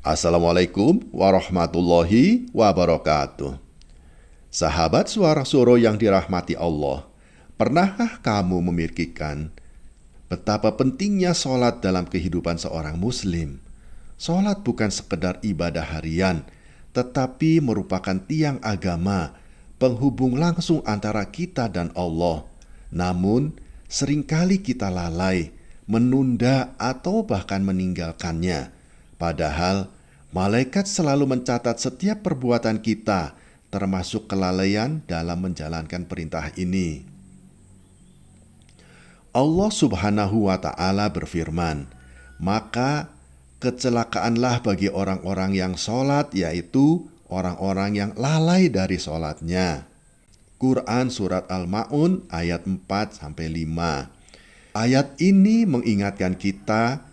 Assalamualaikum warahmatullahi wabarakatuh. Sahabat Suara Suro yang dirahmati Allah, pernahkah kamu memikirkan betapa pentingnya sholat dalam kehidupan seorang muslim? Sholat bukan sekedar ibadah harian, tetapi merupakan tiang agama, penghubung langsung antara kita dan Allah. Namun, seringkali kita lalai, menunda atau bahkan meninggalkannya. Padahal, malaikat selalu mencatat setiap perbuatan kita, termasuk kelalaian dalam menjalankan perintah ini. Allah Subhanahu wa Ta'ala berfirman, "Maka kecelakaanlah bagi orang-orang yang sholat, yaitu orang-orang yang lalai dari sholatnya." Quran Surat Al-Ma'un ayat 4-5. Ayat ini mengingatkan kita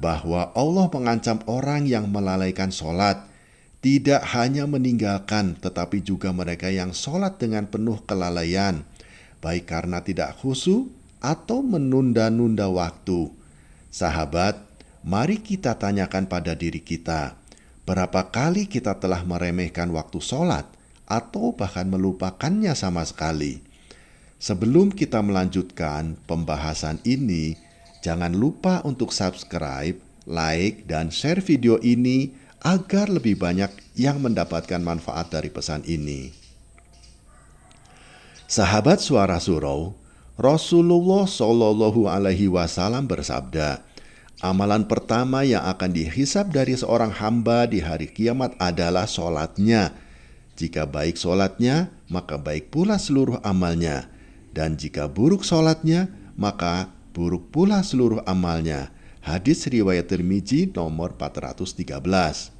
bahwa Allah mengancam orang yang melalaikan sholat, tidak hanya meninggalkan, tetapi juga mereka yang sholat dengan penuh kelalaian, baik karena tidak khusyuk atau menunda-nunda waktu. Sahabat, mari kita tanyakan pada diri kita, berapa kali kita telah meremehkan waktu sholat atau bahkan melupakannya sama sekali? Sebelum kita melanjutkan pembahasan ini, jangan lupa untuk subscribe, like, dan share video ini agar lebih banyak yang mendapatkan manfaat dari pesan ini. Sahabat Suara Surau, Rasulullah Shallallahu Alaihi Wasallam bersabda, amalan pertama yang akan dihisab dari seorang hamba di hari kiamat adalah sholatnya. Jika baik sholatnya, maka baik pula seluruh amalnya. Dan jika buruk sholatnya, maka buruk pula seluruh amalnya. Hadis riwayat Tirmizi nomor 413.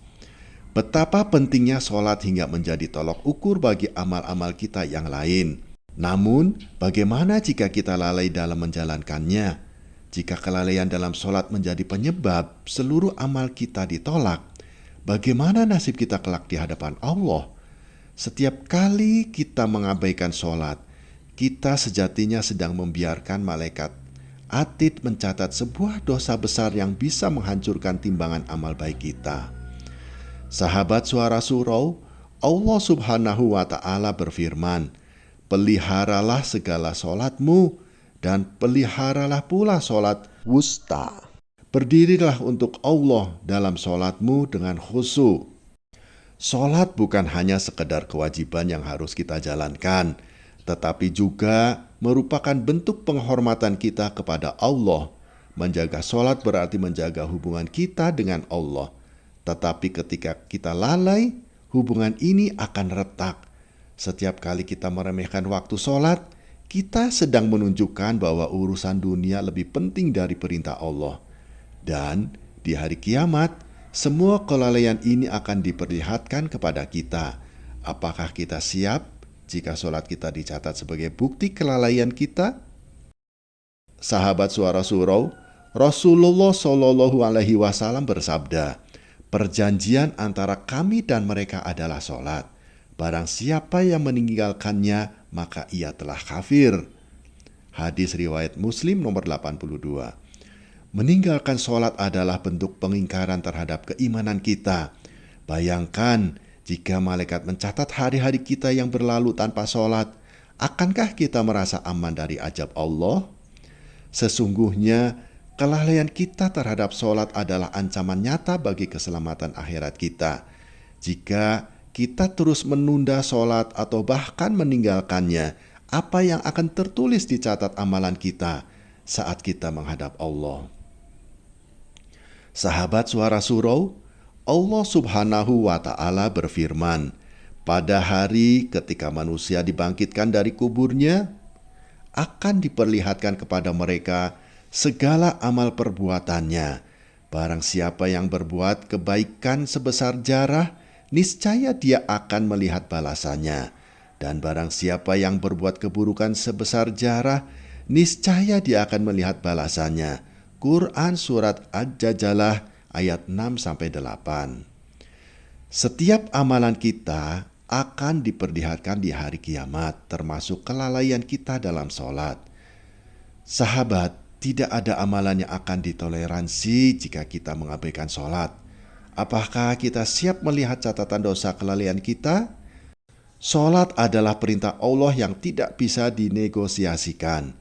Betapa pentingnya sholat hingga menjadi tolok ukur bagi amal-amal kita yang lain. Namun, bagaimana jika kita lalai dalam menjalankannya? Jika kelalaian dalam sholat menjadi penyebab seluruh amal kita ditolak, bagaimana nasib kita kelak di hadapan Allah? Setiap kali kita mengabaikan sholat, kita sejatinya sedang membiarkan malaikat atid mencatat sebuah dosa besar yang bisa menghancurkan timbangan amal baik kita. Sahabat Suara Surau, Allah Subhanahu wa Ta'ala berfirman, peliharalah segala sholatmu dan peliharalah pula sholat wusta. Berdirilah untuk Allah dalam sholatmu dengan khusyuk. Sholat bukan hanya sekedar kewajiban yang harus kita jalankan, tetapi juga merupakan bentuk penghormatan kita kepada Allah. Menjaga sholat berarti menjaga hubungan kita dengan Allah. Tetapi ketika kita lalai, hubungan ini akan retak. Setiap kali kita meremehkan waktu sholat, kita sedang menunjukkan bahwa urusan dunia lebih penting dari perintah Allah. Dan di hari kiamat, semua kelalaian ini akan diperlihatkan kepada kita. Apakah kita siap jika sholat kita dicatat sebagai bukti kelalaian kita? Sahabat Suara Surau, Rasulullah Shallallahu Alaihi Wasallam bersabda, perjanjian antara kami dan mereka adalah sholat. Barang siapa yang meninggalkannya, maka ia telah kafir. Hadis riwayat Muslim nomor 82. Meninggalkan sholat adalah bentuk pengingkaran terhadap keimanan kita. Bayangkan, jika malaikat mencatat hari-hari kita yang berlalu tanpa sholat, akankah kita merasa aman dari azab Allah? Sesungguhnya, kelalaian kita terhadap sholat adalah ancaman nyata bagi keselamatan akhirat kita. Jika kita terus menunda sholat atau bahkan meninggalkannya, apa yang akan tertulis di catat amalan kita saat kita menghadap Allah? Sahabat Suara Surau, Allah Subhanahu wa Ta'ala berfirman, pada hari ketika manusia dibangkitkan dari kuburnya, akan diperlihatkan kepada mereka segala amal perbuatannya. Barang siapa yang berbuat kebaikan sebesar jarah, niscaya dia akan melihat balasannya. Dan barang siapa yang berbuat keburukan sebesar jarah, niscaya dia akan melihat balasannya. Quran Surat Ad-Dajalah ayat 6-8. Setiap amalan kita akan diperlihatkan di hari kiamat, termasuk kelalaian kita dalam sholat. Sahabat, tidak ada amalan yang akan ditoleransi jika kita mengabaikan sholat. Apakah kita siap melihat catatan dosa kelalaian kita? Salat adalah perintah Allah yang tidak bisa dinegosiasikan.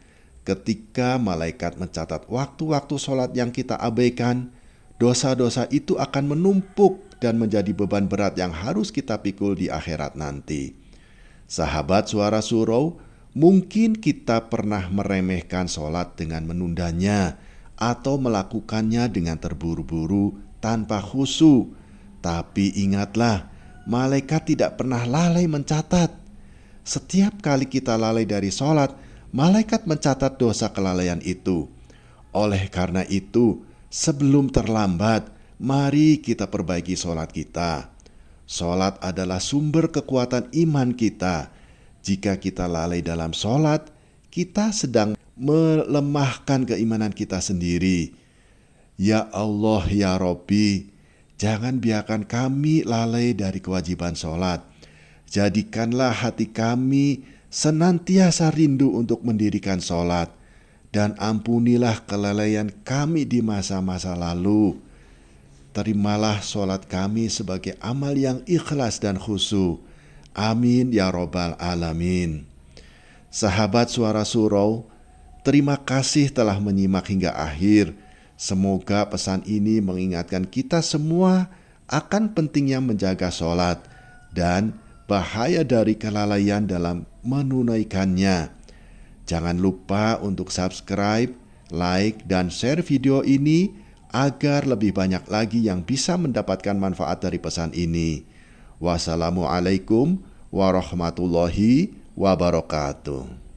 Ketika malaikat mencatat waktu-waktu salat yang kita abaikan, dosa-dosa itu akan menumpuk dan menjadi beban berat yang harus kita pikul di akhirat nanti. Sahabat Suara Surau, mungkin kita pernah meremehkan salat dengan menundanya atau melakukannya dengan terburu-buru tanpa khusyuk. Tapi ingatlah, malaikat tidak pernah lalai mencatat. Setiap kali kita lalai dari salat, malaikat mencatat dosa kelalaian itu. Oleh karena itu, sebelum terlambat, mari kita perbaiki salat kita. Salat adalah sumber kekuatan iman kita. Jika kita lalai dalam salat, kita sedang melemahkan keimanan kita sendiri. Ya Allah, ya Robbi, jangan biarkan kami lalai dari kewajiban salat. Jadikanlah hati kami senantiasa rindu untuk mendirikan salat, dan ampunilah kelalaian kami di masa-masa lalu. Terimalah salat kami sebagai amal yang ikhlas dan khusyuk. Amin ya Rabbal Alamin. Sahabat Suara Surau, terima kasih telah menyimak hingga akhir. Semoga pesan ini mengingatkan kita semua akan pentingnya menjaga salat dan bahaya dari kelalaian dalam menunaikannya. Jangan lupa untuk subscribe, like, dan share video ini agar lebih banyak lagi yang bisa mendapatkan manfaat dari pesan ini. Wassalamualaikum warahmatullahi wabarakatuh.